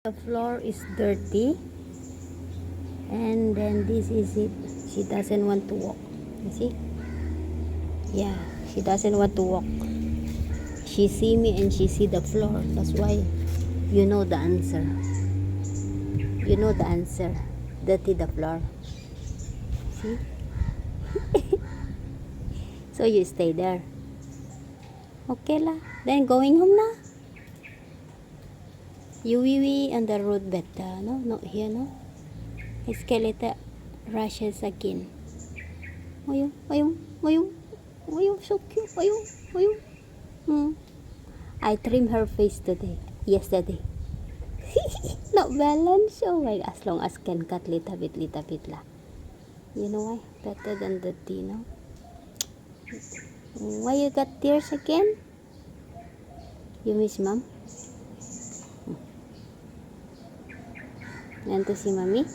The floor is dirty, and then this is it. She doesn't want to walk. You see? Yeah, she doesn't want to walk. She see me and she see the floor. That's why you know the answer. You know the answer. Dirty the floor. See? So you stay there. Okay lah. Then going home na. You wee on the road better, no? Not here, no? Skeleton rushes again. Ayun, ayun, ayun, ayun, so cute, ayun, ayun. I trimmed her face yesterday. Not balanced, oh my, as long as can cut little bit lah. You know why? Better than the tea, no? Why you got tears again? You miss mom? Want to see mommy?